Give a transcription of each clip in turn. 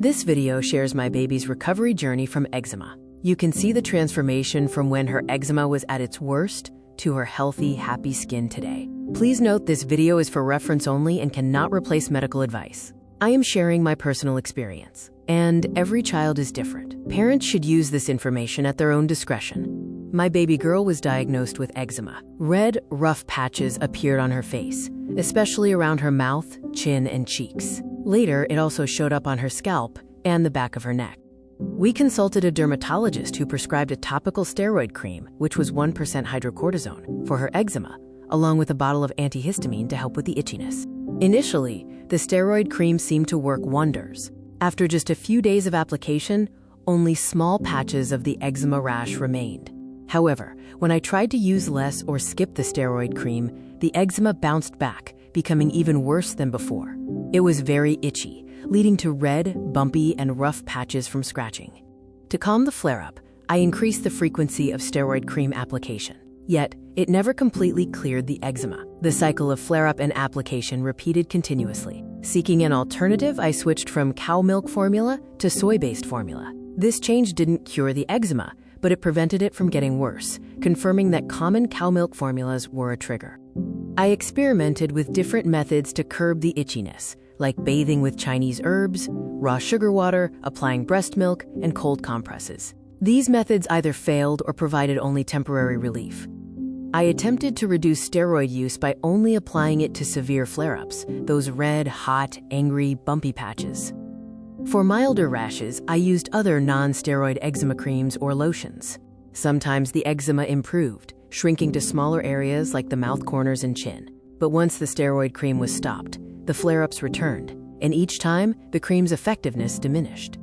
This video shares my baby's recovery journey from eczema. You can see the transformation from when her eczema was at its worst to her healthy, happy skin today. Please note this video is for reference only and cannot replace medical advice. I am sharing my personal experience, and every child is different. Parents should use this information at their own discretion. My baby girl was diagnosed with eczema. Red, rough patches appeared on her face, especially around her mouth, chin, and cheeks. Later, it also showed up on her scalp and the back of her neck. We consulted a dermatologist who prescribed a topical steroid cream, which was 1% hydrocortisone, for her eczema, along with a bottle of antihistamine to help with the itchiness. Initially, the steroid cream seemed to work wonders. After just a few days of application, only small patches of the eczema rash remained. However, when I tried to use less or skip the steroid cream, the eczema bounced back, becoming even worse than before. It was very itchy, leading to red, bumpy, and rough patches from scratching. To calm the flare-up, I increased the frequency of steroid cream application. Yet, it never completely cleared the eczema. The cycle of flare-up and application repeated continuously. Seeking an alternative, I switched from cow milk formula to soy-based formula. This change didn't cure the eczema, but it prevented it from getting worse, confirming that common cow milk formulas were a trigger. I experimented with different methods to curb the itchiness, like bathing with Chinese herbs, raw sugar water, applying breast milk, and cold compresses. These methods either failed or provided only temporary relief. I attempted to reduce steroid use by only applying it to severe flare-ups, those red, hot, angry, bumpy patches. For milder rashes, I used other non-steroid eczema creams or lotions. Sometimes the eczema improved, shrinking to smaller areas like the mouth corners and chin. But once the steroid cream was stopped, the flare-ups returned, and each time, the cream's effectiveness diminished.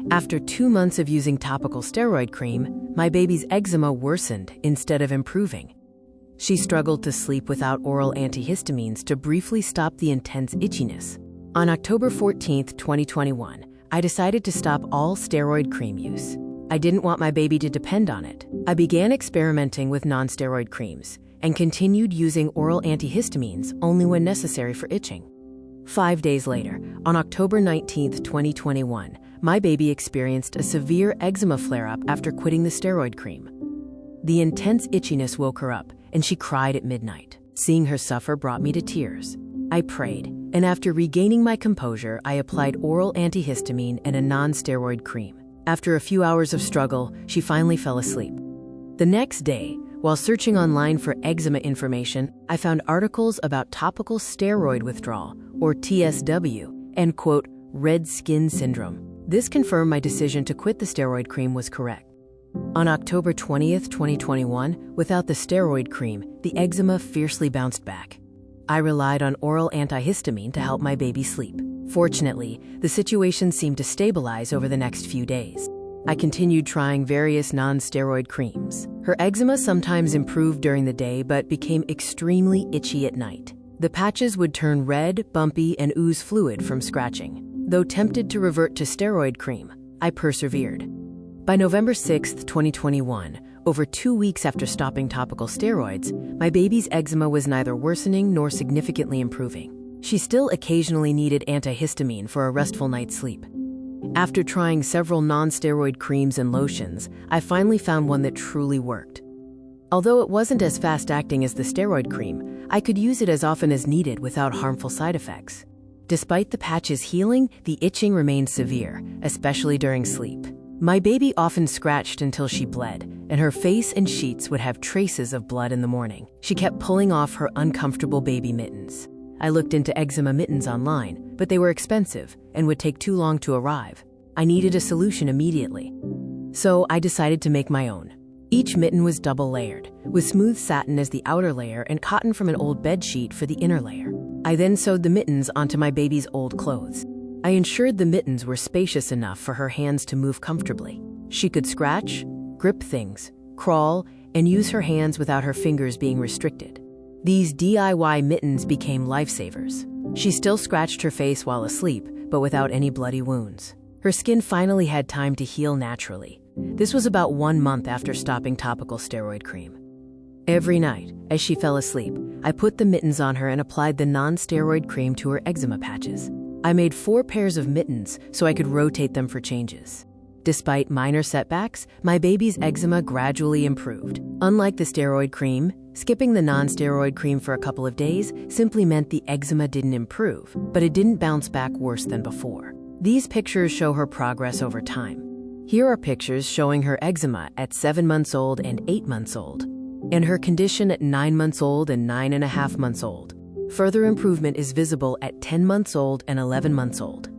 After 2 months of using topical steroid cream, my baby's eczema worsened instead of improving. She struggled to sleep without oral antihistamines to briefly stop the intense itchiness. On October 14, 2021, I decided to stop all steroid cream use. I didn't want my baby to depend on it. I began experimenting with non-steroid creams and continued using oral antihistamines only when necessary for itching. 5 days later, on October 19, 2021, my baby experienced a severe eczema flare-up after quitting the steroid cream. The intense itchiness woke her up, and she cried at midnight. Seeing her suffer brought me to tears. I prayed, and after regaining my composure, I applied oral antihistamine and a non-steroid cream. After a few hours of struggle, she finally fell asleep. The next day, while searching online for eczema information, I found articles about topical steroid withdrawal, or TSW, and quote, red skin syndrome. This confirmed my decision to quit the steroid cream was correct. On October 20, 2021, without the steroid cream, the eczema fiercely bounced back. I relied on oral antihistamine to help my baby sleep. Fortunately, the situation seemed to stabilize over the next few days. I continued trying various non-steroid creams. Her eczema sometimes improved during the day but became extremely itchy at night. The patches would turn red, bumpy, and ooze fluid from scratching. Though tempted to revert to steroid cream, I persevered. By November 6, 2021, over 2 weeks after stopping topical steroids, my baby's eczema was neither worsening nor significantly improving. She still occasionally needed antihistamine for a restful night's sleep. After trying several non-steroid creams and lotions, I finally found one that truly worked. Although it wasn't as fast-acting as the steroid cream, I could use it as often as needed without harmful side effects. Despite the patches healing, the itching remained severe, especially during sleep. My baby often scratched until she bled, and her face and sheets would have traces of blood in the morning. She kept pulling off her uncomfortable baby mittens. I looked into eczema mittens online, but they were expensive and would take too long to arrive. I needed a solution immediately. So I decided to make my own. Each mitten was double-layered, with smooth satin as the outer layer and cotton from an old bed sheet for the inner layer. I then sewed the mittens onto my baby's old clothes. I ensured the mittens were spacious enough for her hands to move comfortably. She could scratch, grip things, crawl, and use her hands without her fingers being restricted. These DIY mittens became lifesavers. She still scratched her face while asleep, but without any bloody wounds. Her skin finally had time to heal naturally. This was about 1 month after stopping topical steroid cream. Every night, as she fell asleep, I put the mittens on her and applied the non-steroid cream to her eczema patches. I made 4 pairs of mittens so I could rotate them for changes. Despite minor setbacks, my baby's eczema gradually improved. Unlike the steroid cream, skipping the non-steroid cream for a couple of days simply meant the eczema didn't improve, but it didn't bounce back worse than before. These pictures show her progress over time. Here are pictures showing her eczema at 7 months old and 8 months old, and her condition at 9 months old and 9.5 months old. Further improvement is visible at 10 months old and 11 months old.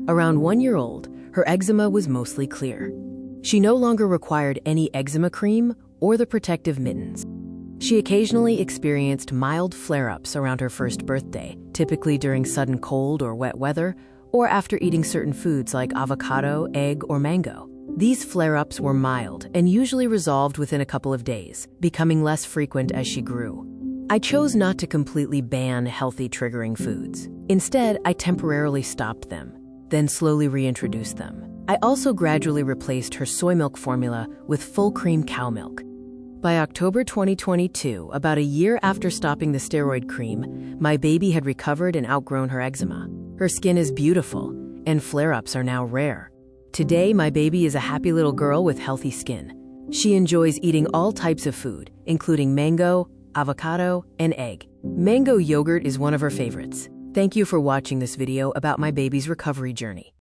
Around 1 year old, her eczema was mostly clear. She no longer required any eczema cream or the protective mittens. She occasionally experienced mild flare-ups around her first birthday, typically during sudden cold or wet weather, or after eating certain foods like avocado, egg, or mango. These flare-ups were mild and usually resolved within a couple of days, becoming less frequent as she grew. I chose not to completely ban healthy triggering foods. Instead, I temporarily stopped them, then slowly reintroduced them. I also gradually replaced her soy milk formula with full cream cow milk. By October 2022, about a year after stopping the steroid cream, my baby had recovered and outgrown her eczema. Her skin is beautiful, and flare-ups are now rare. Today, my baby is a happy little girl with healthy skin. She enjoys eating all types of food, including mango, avocado, and egg. Mango yogurt is one of her favorites. Thank you for watching this video about my baby's recovery journey.